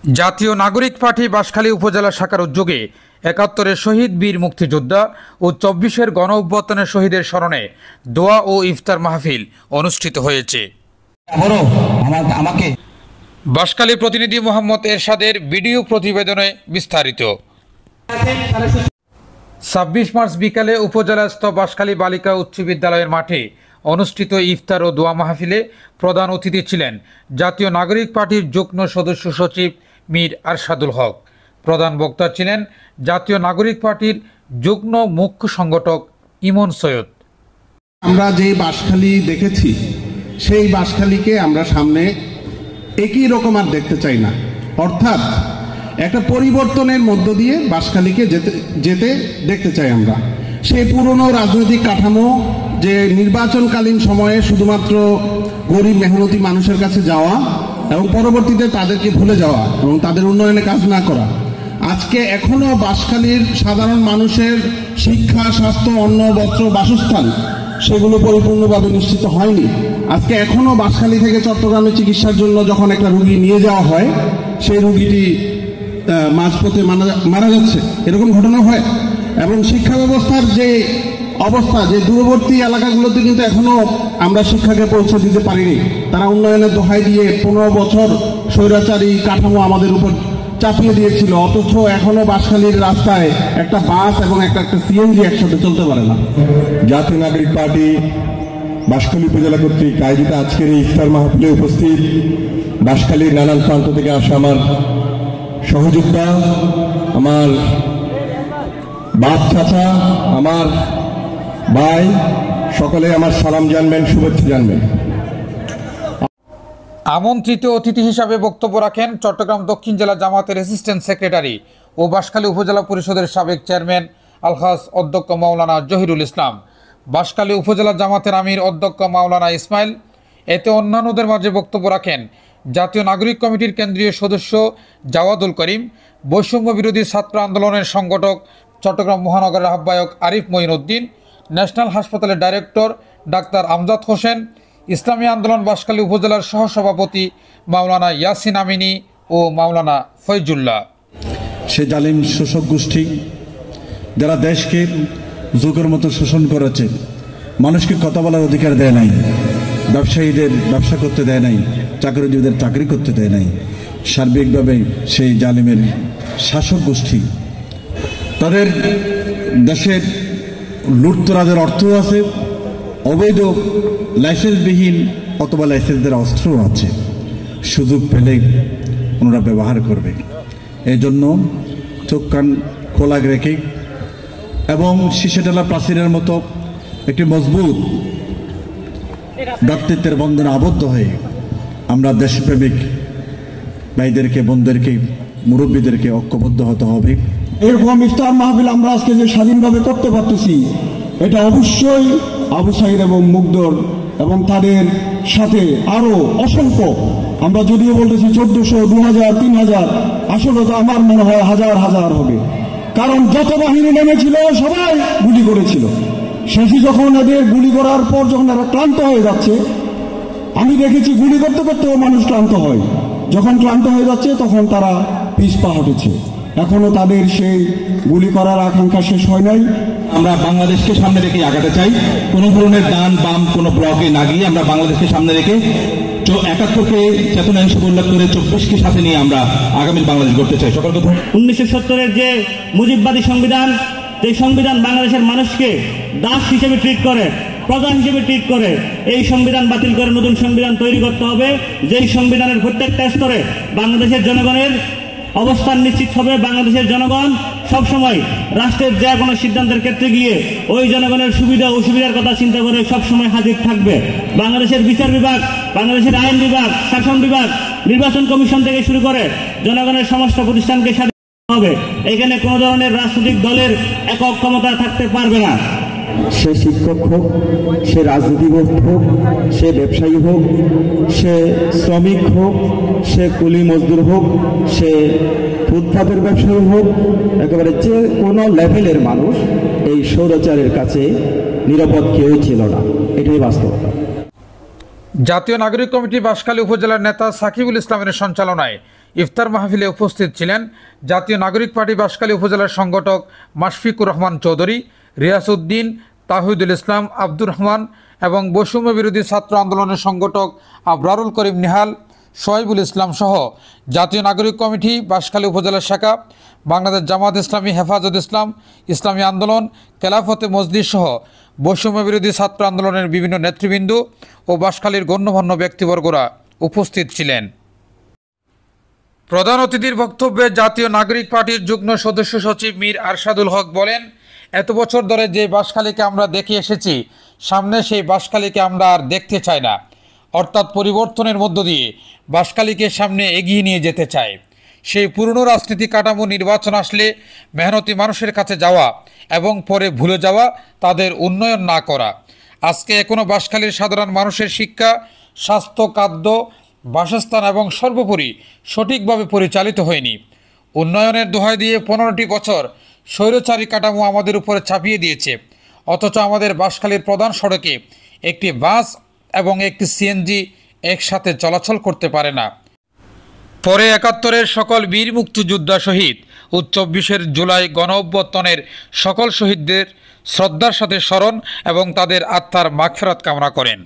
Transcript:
জাতীয় নাগরিক পার্টি বাঁশখালী উপজেলা শাখার উদ্যোগে ৭১-এর শহীদ বীর মুক্তিযোদ্ধা ও ২৪-এর গণ অভ্যুত্থানের শহীদের স্মরণে দোয়া ও ইফতার মাহফিল অনুষ্ঠিত হয়েছে। বাঁশখালী প্রতিনিধি মোহাম্মদ এরশাদের ভিডিও প্রতিবেদনে বিস্তারিত। ২৬ মার্চ বিকালে উপজেলাস্থ বাঁশখালী বালিকা উচ্চ বিদ্যালয়ের মাঠে অনুষ্ঠিত ইফতার ও দোয়া মাহফিলে প্রধান অতিথি ছিলেন জাতীয় নাগরিক পার্টির যুগ্ম সদস্য সচিব মীর আরশাদুল হক। প্রধান বক্তা ছিলেন জাতীয় নাগরিক পার্টির যুগ্ম মুখ্য সংগঠক ইমন সৈয়দ। আমরা যে বাঁশখালী দেখেছি সেই বাঁশখালীকে আমরা সামনে একই রকম আর দেখতে চাই না, অর্থাৎ একটা পরিবর্তনের মধ্য দিয়ে বাঁশখালীকে যেতে দেখতে চাই আমরা। সেই পুরনো রাজনৈতিক কাঠামো যে নির্বাচনকালীন সময়ে শুধুমাত্র গরিব মেহনতি মানুষের কাছে যাওয়া এবং পরবর্তীতে তাদেরকে ভুলে যাওয়া এবং তাদের উন্নয়নে কাজ না করা, আজকে এখনো বাঁশখালীর সাধারণ মানুষের শিক্ষা, স্বাস্থ্য, অন্ন, বস্ত্র, বাসস্থান সেগুলো পরিপূর্ণভাবে নিশ্চিত হয়নি। আজকে এখনো বাঁশখালী থেকে চট্টগ্রামে চিকিৎসার জন্য যখন একটা রুগী নিয়ে যাওয়া হয়, সেই রুগীটি মাঝপথে মারা যাচ্ছে, এরকম ঘটনা হয়। এবং শিক্ষা ব্যবস্থার যে অবস্থা, যে দূরবর্তী এলাকাগুলোতে কিন্তু এখনো আমরা শিক্ষাকে পৌঁছে দিতে পারিনি। তারা উন্নয়নের দোহাই দিয়ে ১৫ বছর স্বৈরাচারী কাঠামো আমাদের উপর চাপিয়ে দিয়েছিল, অথচ এখনো বাঁশখালীর রাস্তায় একটা বাস এবং একটা সিএনজি একসাথে চলতে পারে না। জাতীয় নাগরিক পার্টি বাঁশখালী উপজেলা কর্তৃক আয়োজিত আজকের এই ইফতার মাহফিলে উপস্থিত বাঁশখালীর নানান প্রান্ত থেকে আসা আমার সহযোদ্ধা, আমার বাপ চাচা, আমার ভাই, সকলে আমার সালাম জানবেন, শুভেচ্ছা জানবেন। আমন্ত্রিত অতিথি হিসাবে বক্তব্য রাখেন চট্টগ্রাম দক্ষিণ জেলা জামাতের অ্যাসিস্ট্যান্ট সেক্রেটারি ও বাঁশখালী উপজেলা পরিষদের সাবেক চেয়ারম্যান আলহাজ অধ্যক্ষ মাওলানা জহিরুল ইসলাম, বাঁশখালী উপজেলা জামাতের আমির অধ্যক্ষ মাওলানা ইসমাইল। এতে অন্যান্যদের মাঝে বক্তব্য রাখেন জাতীয় নাগরিক কমিটির কেন্দ্রীয় সদস্য জাওয়াদুল করিম, বৈষম্য বিরোধী ছাত্র আন্দোলনের সংগঠক চট্টগ্রাম মহানগরের আহ্বায়ক আরিফ মঈনুদ্দিন, ন্যাশনাল হাসপাতালের ডাইরেক্টর ডাক্তার আমজাদ হোসেন, ইসলামী আন্দোলন বাঁশখালী উপজেলার সহসভাপতি মাওলানা ইয়াসিন আমিনী ও মাওলানা ফয়জুল্লাহ। সে জালিম শোষক গোষ্ঠী যারা দেশকে যুগের মতো শোষণ করেছে, মানুষকে কথা বলার অধিকার দেয় নাই, ব্যবসায়ীদের ব্যবসা করতে দেয় নাই, চাকরিজীবীদের চাকরি করতে দেয় নাই, সার্বিকভাবে সেই জালিমের শাসক গোষ্ঠী তাদের দেশের লুটতরাজের অর্থ আছে, অবৈধ লাইসেন্সবিহীন অথবা লাইসেন্সের অস্ত্রও আছে। সুযোগ পেলে ওনারা ব্যবহার করবে। এই জন্য চোখ কান খোলা রেখে এবং শীষেডালা প্রাচীরের মতো একটি মজবুত ব্যক্তিত্বের বন্ধনে আবদ্ধ হয়ে আমরা দেশপ্রেমিক ভাইদেরকে, বোনদেরকে, মুরব্বীদেরকে ঐক্যবদ্ধ হতে হবে। এরকম ইফতার মাহফিল আমরা আজকে যে স্বাধীনভাবে করতে পারতেছি, এটা অবশ্যই আবু সাঈদ এবং মুগ্ধর এবং তাদের সাথে আরো অসংখ্য, আমরা যদিও বলতেছি ১৪০০, ২০০০, ৩০০০, আসলে তো আমার মনে হয় হাজার হাজার হবে। কারণ যত বাহিনী নেমেছিল সবাই গুলি করেছিল। শেষে যখন এদের গুলি করার পর যখন এরা ক্লান্ত হয়ে যাচ্ছে, আমি দেখেছি গুলি করতে করতেও মানুষ ক্লান্ত হয়। যখন ক্লান্ত হয়ে যাচ্ছে তখন তারা পিছপা হটেছে। এখনো তাদের সেই গুলি করার আকাঙ্ক্ষা শেষ হয় নাই। আমরা বাংলাদেশকে সামনে রেখে আগাতে চাই, কোনো ধরনের ডান বাম কোনো ব্লকে না গিয়ে আমরা বাংলাদেশকে সামনে রেখে ৭১কে চেতনা হিসেবে উল্লেখ করে ২৪কে সাথে নিয়ে আমরা আগামী বাংলাদেশ গড়তে চাই। সকলকে ১৯৭০-এর যে মুজিববাদী সংবিধান, যে সংবিধান বাংলাদেশের মানুষকে দাস হিসেবে ট্রিট করে, প্রজা হিসেবে ট্রিট করে, এই সংবিধান বাতিল করে নতুন সংবিধান তৈরি করতে হবে, যেই সংবিধানের প্রত্যেকটা স্তরে বাংলাদেশের জনগণের অবস্থান নিশ্চিত হবে। বাংলাদেশের জনগণ সবসময় রাষ্ট্রের যে কোনো সিদ্ধান্তের ক্ষেত্রে গিয়ে ওই জনগণের সুবিধা অসুবিধার কথা চিন্তা করে সবসময় হাজির থাকবে। বাংলাদেশের বিচার বিভাগ, বাংলাদেশের আইন বিভাগ, শাসন বিভাগ, নির্বাচন কমিশন থেকে শুরু করে জনগণের সমস্ত প্রতিষ্ঠানকে স্বাধীন হবে। এখানে কোনো ধরনের রাজনৈতিক দলের একক ক্ষমতা থাকতে পারবে না। সে শিক্ষক হোক, সে রাজনীতিবিদ হোক, সে ব্যবসায়ী হোক, সে শ্রমিক হোক, সে কুলি মজদুর হোক, সে ফুটপাতের ব্যবসায়ী হোক, একেবারে যে কোনো লেভেলের মানুষ এই স্বৈরাচারের কাছে নিরাপদ কেউ ছিল না। এটাই বাস্তবতা। জাতীয় নাগরিক কমিটি বাঁশখালী উপজেলার নেতা সাকিবুল ইসলামের সঞ্চালনায় ইফতার মাহফিলে উপস্থিত ছিলেন জাতীয় নাগরিক পার্টি বাঁশখালী উপজেলার সংগঠক মাশফিকুর রহমান চৌধুরী, রিয়াসউদ্দিন, তাহিদুল ইসলাম, আব্দুর রহমান এবং বৈষম্য বিরোধী ছাত্র আন্দোলনের সংগঠক আবরারুল করিম নিহাল, শোয়েবুল ইসলাম সহ জাতীয় নাগরিক কমিটি, বাঁশখালী উপজেলা শাখা, বাংলাদেশ জামাত ইসলামী, হেফাজত ইসলাম, ইসলামী আন্দোলন, খেলাফতে মজলিস সহ বৈষম্য বিরোধী ছাত্র আন্দোলনের বিভিন্ন নেতৃবৃন্দ ও বাঁশখালীর গণ্যমান্য ব্যক্তিবর্গরা উপস্থিত ছিলেন। প্রধান অতিথির বক্তব্যে জাতীয় নাগরিক পার্টির যুগ্ম সদস্য সচিব মীর আরশাদুল হক বলেন, এত বছর ধরে যে বাঁশখালীকে আমরা দেখে এসেছি, সামনে সেই বাঁশখালীকে আমরা আর দেখতে চাই না। অর্থাৎ পরিবর্তনের মধ্য দিয়ে বাঁশখালীকে সামনে এগিয়ে নিয়ে যেতে চায়। সেই পুরনো রাজনীতি কাঠামো নির্বাচন আসলে মেহনতি মানুষের কাছে যাওয়া এবং পরে ভুলে যাওয়া, তাদের উন্নয়ন না করা। আজকে এখনও বাঁশখালীর সাধারণ মানুষের শিক্ষা, স্বাস্থ্য, খাদ্য, বাসস্থান এবং সর্বোপরি সঠিকভাবে পরিচালিত হয়নি। উন্নয়নের দোহাই দিয়ে 15টি বছর স্বৈরচারী কাঠামো আমাদের উপরে চাপিয়ে দিয়েছে। অথচ আমাদের বাঁশখালীর প্রধান সড়কে একটি বাস এবং একটি সিএনজি একসাথে চলাচল করতে পারে না। পরে 71-এর সকল বীর মুক্তিযোদ্ধা শহীদ ও 24-এর জুলাই গণ অভ্যুত্থানের সকল শহীদদের শ্রদ্ধার সাথে স্মরণ এবং তাদের আত্মার মাগফিরাত কামনা করেন।